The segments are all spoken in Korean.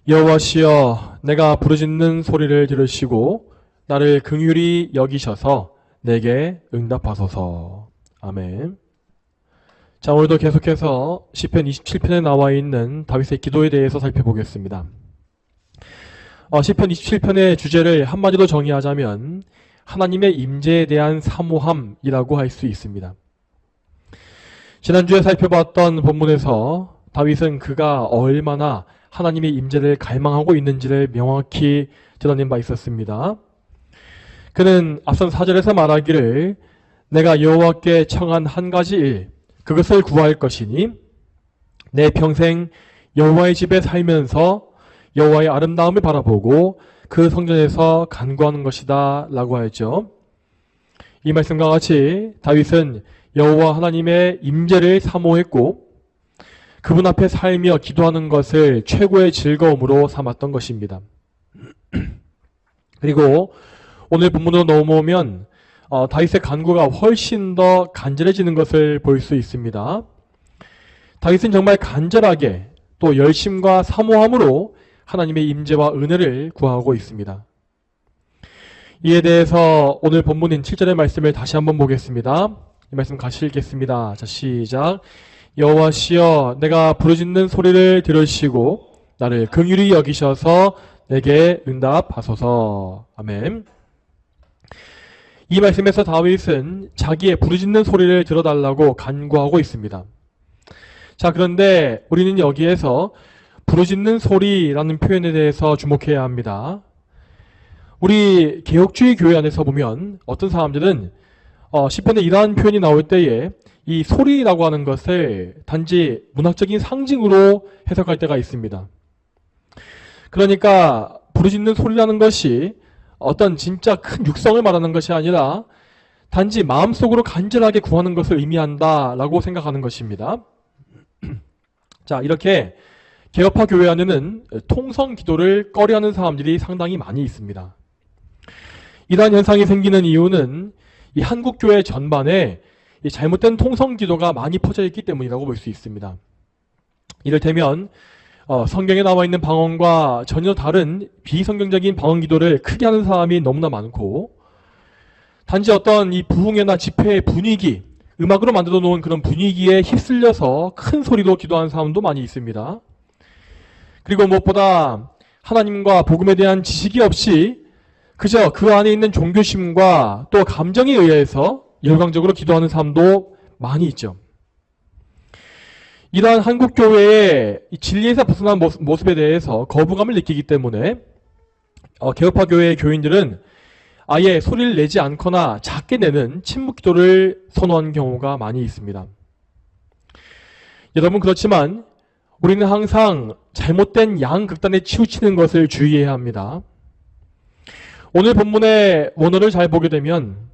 여호와시여, 내가 부르짖는 소리를 들으시고 나를 긍휼히 여기셔서 내게 응답하소서. 아멘. 자, 오늘도 계속해서 시편 27편에 나와 있는 다윗의 기도에 대해서 살펴보겠습니다. 시편 27편의 주제를 한마디로 정의하자면 하나님의 임재에 대한 사모함이라고 할 수 있습니다. 지난주에 살펴봤던 본문에서 다윗은 그가 얼마나 하나님의 임재를 갈망하고 있는지를 명확히 드러낸 바 있었습니다. 그는 앞선 4절에서 말하기를 내가 여호와께 청한 한 가지 일, 그것을 구할 것이니 내 평생 여호와의 집에 살면서 여호와의 아름다움을 바라보고 그 성전에서 간구하는 것이다 라고 하였죠. 이 말씀과 같이 다윗은 여호와 하나님의 임재를 사모했고 그분 앞에 살며 기도하는 것을 최고의 즐거움으로 삼았던 것입니다. 그리고 오늘 본문으로 넘어오면 다윗의 간구가 훨씬 더 간절해지는 것을 볼 수 있습니다. 다윗은 정말 간절하게 또 열심과 사모함으로 하나님의 임재와 은혜를 구하고 있습니다. 이에 대해서 오늘 본문인 7절의 말씀을 다시 한번 보겠습니다. 이 말씀 같이 읽겠습니다. 자, 시작. 여호와시여, 내가 부르짖는 소리를 들으시고 나를 긍휼히 여기셔서 내게 응답하소서. 아멘. 이 말씀에서 다윗은 자기의 부르짖는 소리를 들어달라고 간구하고 있습니다. 자, 그런데 우리는 여기에서 부르짖는 소리라는 표현에 대해서 주목해야 합니다. 우리 개혁주의 교회 안에서 보면 어떤 사람들은 시편에 이러한 표현이 나올 때에 이 소리라고 하는 것을 단지 문학적인 상징으로 해석할 때가 있습니다. 그러니까 부르짖는 소리라는 것이 어떤 진짜 큰 육성을 말하는 것이 아니라 단지 마음속으로 간절하게 구하는 것을 의미한다라고 생각하는 것입니다. 자, 이렇게 개혁파 교회 안에는 통성 기도를 꺼려하는 사람들이 상당히 많이 있습니다. 이러한 현상이 생기는 이유는 이 한국 교회 전반에 이 잘못된 통성 기도가 많이 퍼져 있기 때문이라고 볼 수 있습니다. 이를테면 성경에 나와 있는 방언과 전혀 다른 비성경적인 방언 기도를 크게 하는 사람이 너무나 많고, 단지 어떤 이 부흥회나 집회의 분위기, 음악으로 만들어 놓은 그런 분위기에 휩쓸려서 큰 소리로 기도하는 사람도 많이 있습니다. 그리고 무엇보다 하나님과 복음에 대한 지식이 없이 그저 그 안에 있는 종교심과 또 감정에 의해서 열광적으로 기도하는 사람도 많이 있죠. 이러한 한국교회의 진리에서 벗어난 모습에 대해서 거부감을 느끼기 때문에 개혁파 교회의 교인들은 아예 소리를 내지 않거나 작게 내는 침묵 기도를 선호하는 경우가 많이 있습니다. 여러분, 그렇지만 우리는 항상 잘못된 양극단에 치우치는 것을 주의해야 합니다. 오늘 본문의 원어를 잘 보게 되면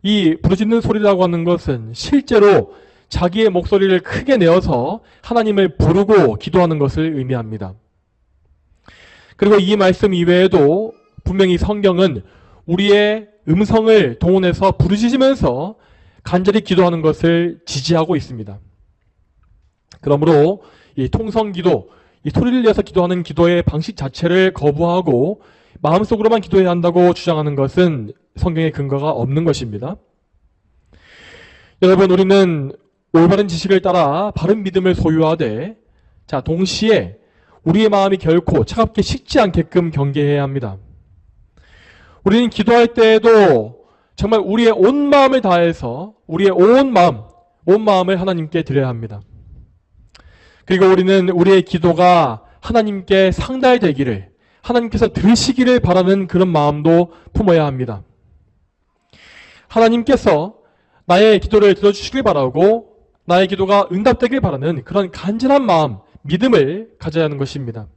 이 부르짖는 소리라고 하는 것은 실제로 자기의 목소리를 크게 내어서 하나님을 부르고 기도하는 것을 의미합니다. 그리고 이 말씀 이외에도 분명히 성경은 우리의 음성을 동원해서 부르짖으면서 간절히 기도하는 것을 지지하고 있습니다. 그러므로 이 통성기도, 이 소리를 내서 기도하는 기도의 방식 자체를 거부하고 마음속으로만 기도해야 한다고 주장하는 것은 성경에 근거가 없는 것입니다. 여러분, 우리는 올바른 지식을 따라 바른 믿음을 소유하되, 자, 동시에 우리의 마음이 결코 차갑게 식지 않게끔 경계해야 합니다. 우리는 기도할 때에도 정말 우리의 온 마음을 다해서 우리의 온 마음을 하나님께 드려야 합니다. 그리고 우리는 우리의 기도가 하나님께 상달되기를, 하나님께서 들으시기를 바라는 그런 마음도 품어야 합니다. 하나님께서 나의 기도를 들어주시길 바라고 나의 기도가 응답되길 바라는 그런 간절한 마음, 믿음을 가져야 하는 것입니다.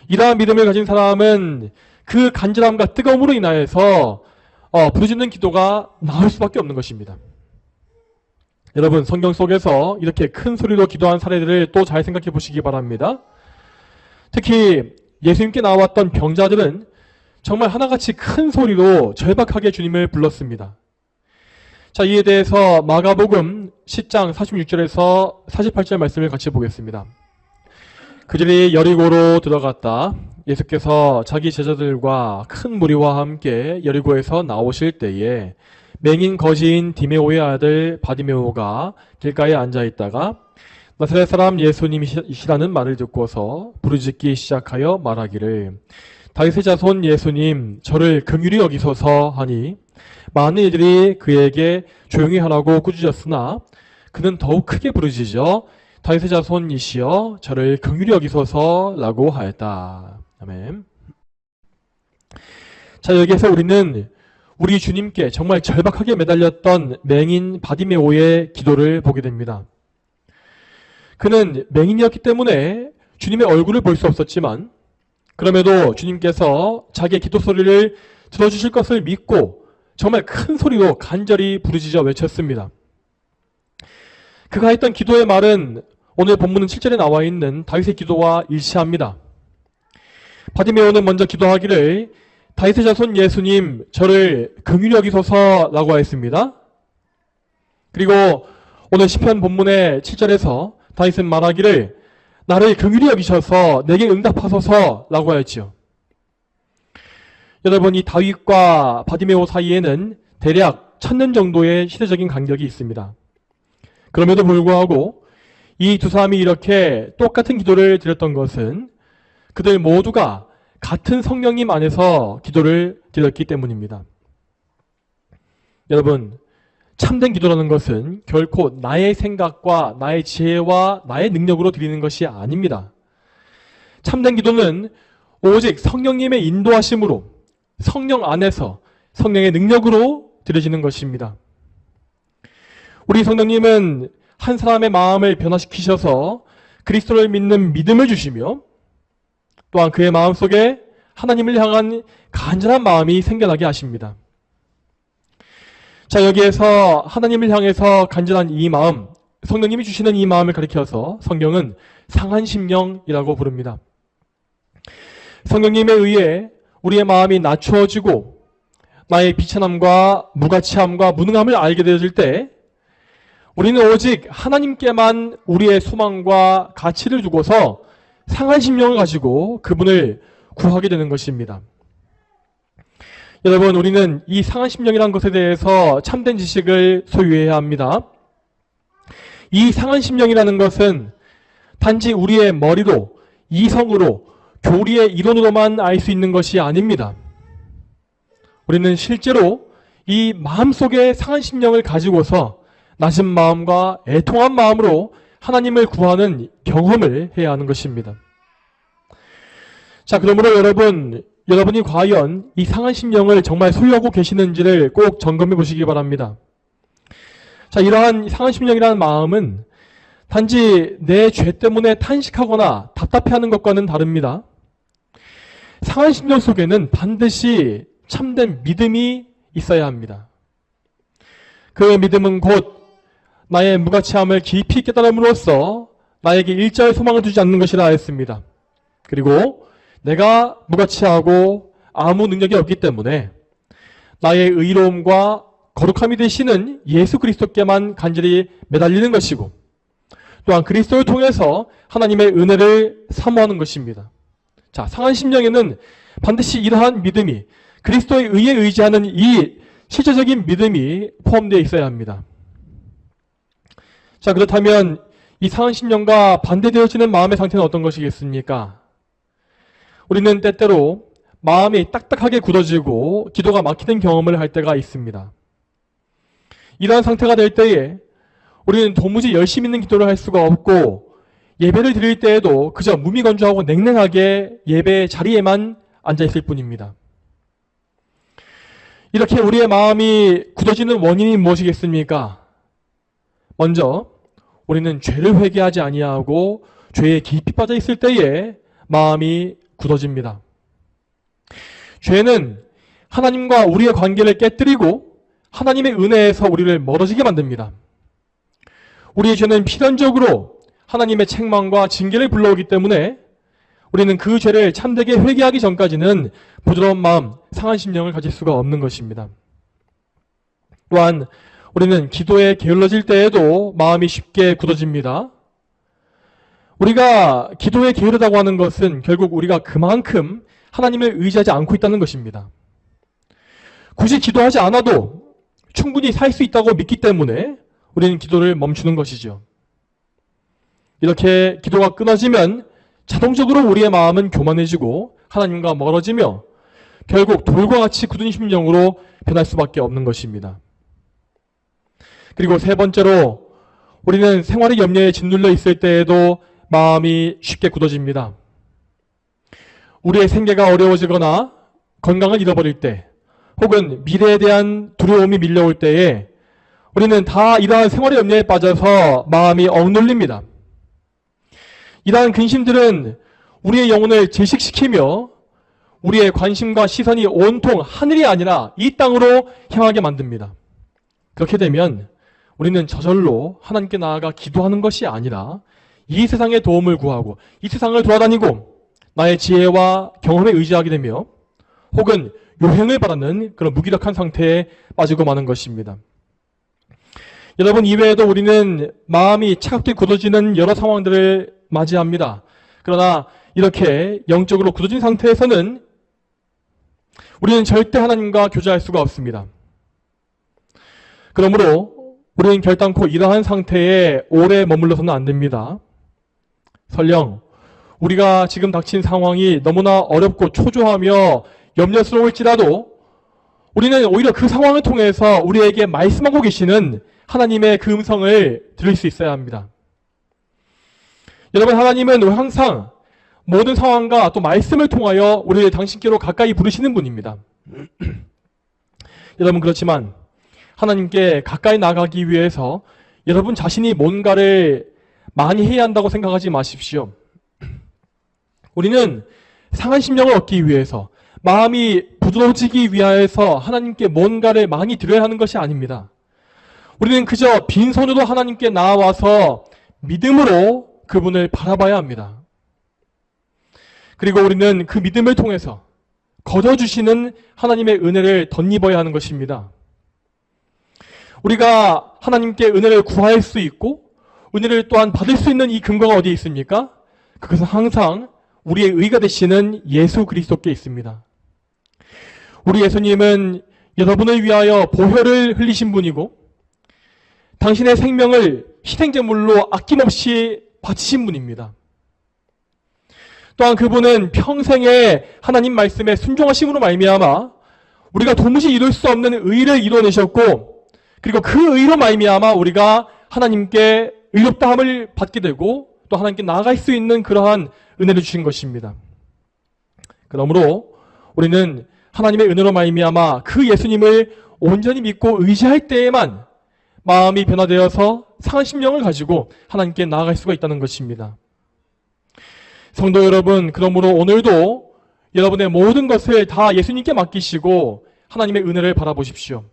이러한 믿음을 가진 사람은 그 간절함과 뜨거움으로 인하여서 부르짖는 기도가 나올 수밖에 없는 것입니다. 여러분, 성경 속에서 이렇게 큰 소리로 기도한 사례들을 또 잘 생각해 보시기 바랍니다. 특히 예수님께 나왔던 병자들은 정말 하나같이 큰 소리로 절박하게 주님을 불렀습니다. 자, 이에 대해서 마가복음 10장 46절에서 48절 말씀을 같이 보겠습니다. 그들이 여리고로 들어갔다. 예수께서 자기 제자들과 큰 무리와 함께 여리고에서 나오실 때에 맹인 거지인 디메오의 아들 바디메오가 길가에 앉아 있다가 나사렛 사람 예수님이시라는 말을 듣고서 부르짖기 시작하여 말하기를 다윗의 자손 예수님 저를 긍휼히 여기소서 하니 많은 이들이 그에게 조용히 하라고 꾸짖었으나 그는 더욱 크게 부르짖어 다윗의 자손이시여 저를 긍휼히 여기소서 라고 하였다. 아멘. 자, 여기에서 우리는 우리 주님께 정말 절박하게 매달렸던 맹인 바디메오의 기도를 보게 됩니다. 그는 맹인이었기 때문에 주님의 얼굴을 볼 수 없었지만 그럼에도 주님께서 자기의 기도 소리를 들어주실 것을 믿고 정말 큰 소리로 간절히 부르짖어 외쳤습니다. 그가 했던 기도의 말은 오늘 본문은 7절에 나와 있는 다윗의 기도와 일치합니다. 바디메오는 먼저 기도하기를 다윗의 자손 예수님 저를 긍휼히 여기소서라고 하였습니다. 그리고 오늘 시편 본문의 7절에서 다윗은 말하기를 나를 긍휼히 여기셔서 내게 응답하소서라고 하였지요. 여러분, 이 다윗과 바디메오 사이에는 대략 1000년 정도의 시대적인 간격이 있습니다. 그럼에도 불구하고 이 두 사람이 이렇게 똑같은 기도를 드렸던 것은 그들 모두가 같은 성령님 안에서 기도를 드렸기 때문입니다. 여러분, 참된 기도라는 것은 결코 나의 생각과 나의 지혜와 나의 능력으로 드리는 것이 아닙니다. 참된 기도는 오직 성령님의 인도하심으로 성령 안에서 성령의 능력으로 드려지는 것입니다. 우리 성령님은 한 사람의 마음을 변화시키셔서 그리스도를 믿는 믿음을 주시며 또한 그의 마음속에 하나님을 향한 간절한 마음이 생겨나게 하십니다. 자, 여기에서 하나님을 향해서 간절한 이 마음, 성령님이 주시는 이 마음을 가리켜서 성경은 상한 심령이라고 부릅니다. 성령님에 의해 우리의 마음이 낮추어지고 나의 비천함과 무가치함과 무능함을 알게 되어질 때 우리는 오직 하나님께만 우리의 소망과 가치를 두고서 상한 심령을 가지고 그분을 구하게 되는 것입니다. 여러분, 우리는 이 상한 심령이라는 것에 대해서 참된 지식을 소유해야 합니다. 이 상한 심령이라는 것은 단지 우리의 머리로, 이성으로, 교리의 이론으로만 알 수 있는 것이 아닙니다. 우리는 실제로 이 마음속에 상한 심령을 가지고서 낮은 마음과 애통한 마음으로 하나님을 구하는 경험을 해야 하는 것입니다. 자, 그러므로 여러분이 과연 이 상한 심령을 정말 소유하고 계시는지를 꼭 점검해 보시기 바랍니다. 자, 이러한 상한 심령이라는 마음은 단지 내 죄 때문에 탄식하거나 답답해하는 것과는 다릅니다. 상한 심령 속에는 반드시 참된 믿음이 있어야 합니다. 그 믿음은 곧 나의 무가치함을 깊이 깨달음으로써 나에게 일절 소망을 두지 않는 것이라 하였습니다. 그리고 내가 무가치하고 아무 능력이 없기 때문에 나의 의로움과 거룩함이 되시는 예수 그리스도께만 간절히 매달리는 것이고 또한 그리스도를 통해서 하나님의 은혜를 사모하는 것입니다. 자, 상한 심령에는 반드시 이러한 믿음이 그리스도의 의에 의지하는 이 실제적인 믿음이 포함되어 있어야 합니다. 자, 그렇다면 이 상한 심령과 반대되어지는 마음의 상태는 어떤 것이겠습니까? 우리는 때때로 마음이 딱딱하게 굳어지고 기도가 막히는 경험을 할 때가 있습니다. 이러한 상태가 될 때에 우리는 도무지 열심 있는 기도를 할 수가 없고 예배를 드릴 때에도 그저 무미건조하고 냉랭하게 예배 자리에만 앉아있을 뿐입니다. 이렇게 우리의 마음이 굳어지는 원인이 무엇이겠습니까? 먼저 우리는 죄를 회개하지 아니하고 죄에 깊이 빠져 있을 때에 마음이 굳어집니다. 죄는 하나님과 우리의 관계를 깨뜨리고 하나님의 은혜에서 우리를 멀어지게 만듭니다. 우리의 죄는 필연적으로 하나님의 책망과 징계를 불러오기 때문에 우리는 그 죄를 참되게 회개하기 전까지는 부드러운 마음, 상한 심령을 가질 수가 없는 것입니다. 또한 우리는 기도에 게을러질 때에도 마음이 쉽게 굳어집니다. 우리가 기도에 게으르다고 하는 것은 결국 우리가 그만큼 하나님을 의지하지 않고 있다는 것입니다. 굳이 기도하지 않아도 충분히 살 수 있다고 믿기 때문에 우리는 기도를 멈추는 것이죠. 이렇게 기도가 끊어지면 자동적으로 우리의 마음은 교만해지고 하나님과 멀어지며 결국 돌과 같이 굳은 심령으로 변할 수밖에 없는 것입니다. 그리고 세 번째로 우리는 생활의 염려에 짓눌려 있을 때에도 마음이 쉽게 굳어집니다. 우리의 생계가 어려워지거나 건강을 잃어버릴 때 혹은 미래에 대한 두려움이 밀려올 때에 우리는 다 이러한 생활의 염려에 빠져서 마음이 억눌립니다. 이러한 근심들은 우리의 영혼을 질식시키며 우리의 관심과 시선이 온통 하늘이 아니라 이 땅으로 향하게 만듭니다. 그렇게 되면 우리는 저절로 하나님께 나아가 기도하는 것이 아니라 이 세상의 도움을 구하고 이 세상을 돌아다니고 나의 지혜와 경험에 의지하게 되며 혹은 요행을 바라는 그런 무기력한 상태에 빠지고 마는 것입니다. 여러분, 이외에도 우리는 마음이 차갑게 굳어지는 여러 상황들을 맞이합니다. 그러나 이렇게 영적으로 굳어진 상태에서는 우리는 절대 하나님과 교제할 수가 없습니다. 그러므로 우리는 결단코 이러한 상태에 오래 머물러서는 안 됩니다. 설령 우리가 지금 닥친 상황이 너무나 어렵고 초조하며 염려스러울지라도 우리는 오히려 그 상황을 통해서 우리에게 말씀하고 계시는 하나님의 그 음성을 들을 수 있어야 합니다. 여러분, 하나님은 항상 모든 상황과 또 말씀을 통하여 우리를 당신께로 가까이 부르시는 분입니다. 여러분, 그렇지만 하나님께 가까이 나가기 위해서 여러분 자신이 뭔가를 많이 해야 한다고 생각하지 마십시오. 우리는 상한 심령을 얻기 위해서, 마음이 부드러워지기 위하여서 하나님께 뭔가를 많이 드려야 하는 것이 아닙니다. 우리는 그저 빈손으로 하나님께 나와서 믿음으로 그분을 바라봐야 합니다. 그리고 우리는 그 믿음을 통해서 거둬주시는 하나님의 은혜를 덧입어야 하는 것입니다. 우리가 하나님께 은혜를 구할 수 있고 은혜를 또한 받을 수 있는 이 근거가 어디에 있습니까? 그것은 항상 우리의 의가 되시는 예수 그리스도께 있습니다. 우리 예수님은 여러분을 위하여 보혈을 흘리신 분이고 당신의 생명을 희생제물로 아낌없이 바치신 분입니다. 또한 그분은 평생에 하나님 말씀에 순종하심으로 말미암아 우리가 도무지 이룰 수 없는 의를 이뤄내셨고 그리고 그 의로 말미암아 우리가 하나님께 의롭다함을 받게 되고 또 하나님께 나아갈 수 있는 그러한 은혜를 주신 것입니다. 그러므로 우리는 하나님의 은혜로 말미암아 그 예수님을 온전히 믿고 의지할 때에만 마음이 변화되어서 상한 심령을 가지고 하나님께 나아갈 수가 있다는 것입니다. 성도 여러분, 그러므로 오늘도 여러분의 모든 것을 다 예수님께 맡기시고 하나님의 은혜를 바라보십시오.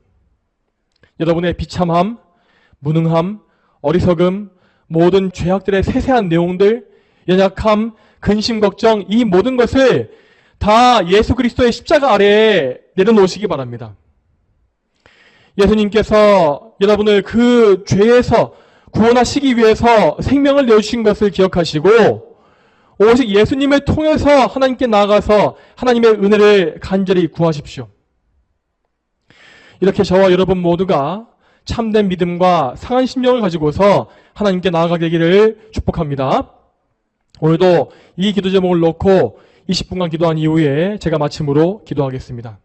여러분의 비참함, 무능함, 어리석음, 모든 죄악들의 세세한 내용들, 연약함, 근심, 걱정, 이 모든 것을 다 예수 그리스도의 십자가 아래에 내려놓으시기 바랍니다. 예수님께서 여러분을 그 죄에서 구원하시기 위해서 생명을 내어주신 것을 기억하시고 오직 예수님을 통해서 하나님께 나아가서 하나님의 은혜를 간절히 구하십시오. 이렇게 저와 여러분 모두가 참된 믿음과 상한 심령을 가지고서 하나님께 나아가게 되기를 축복합니다. 오늘도 이 기도 제목을 놓고 20분간 기도한 이후에 제가 마침으로 기도하겠습니다.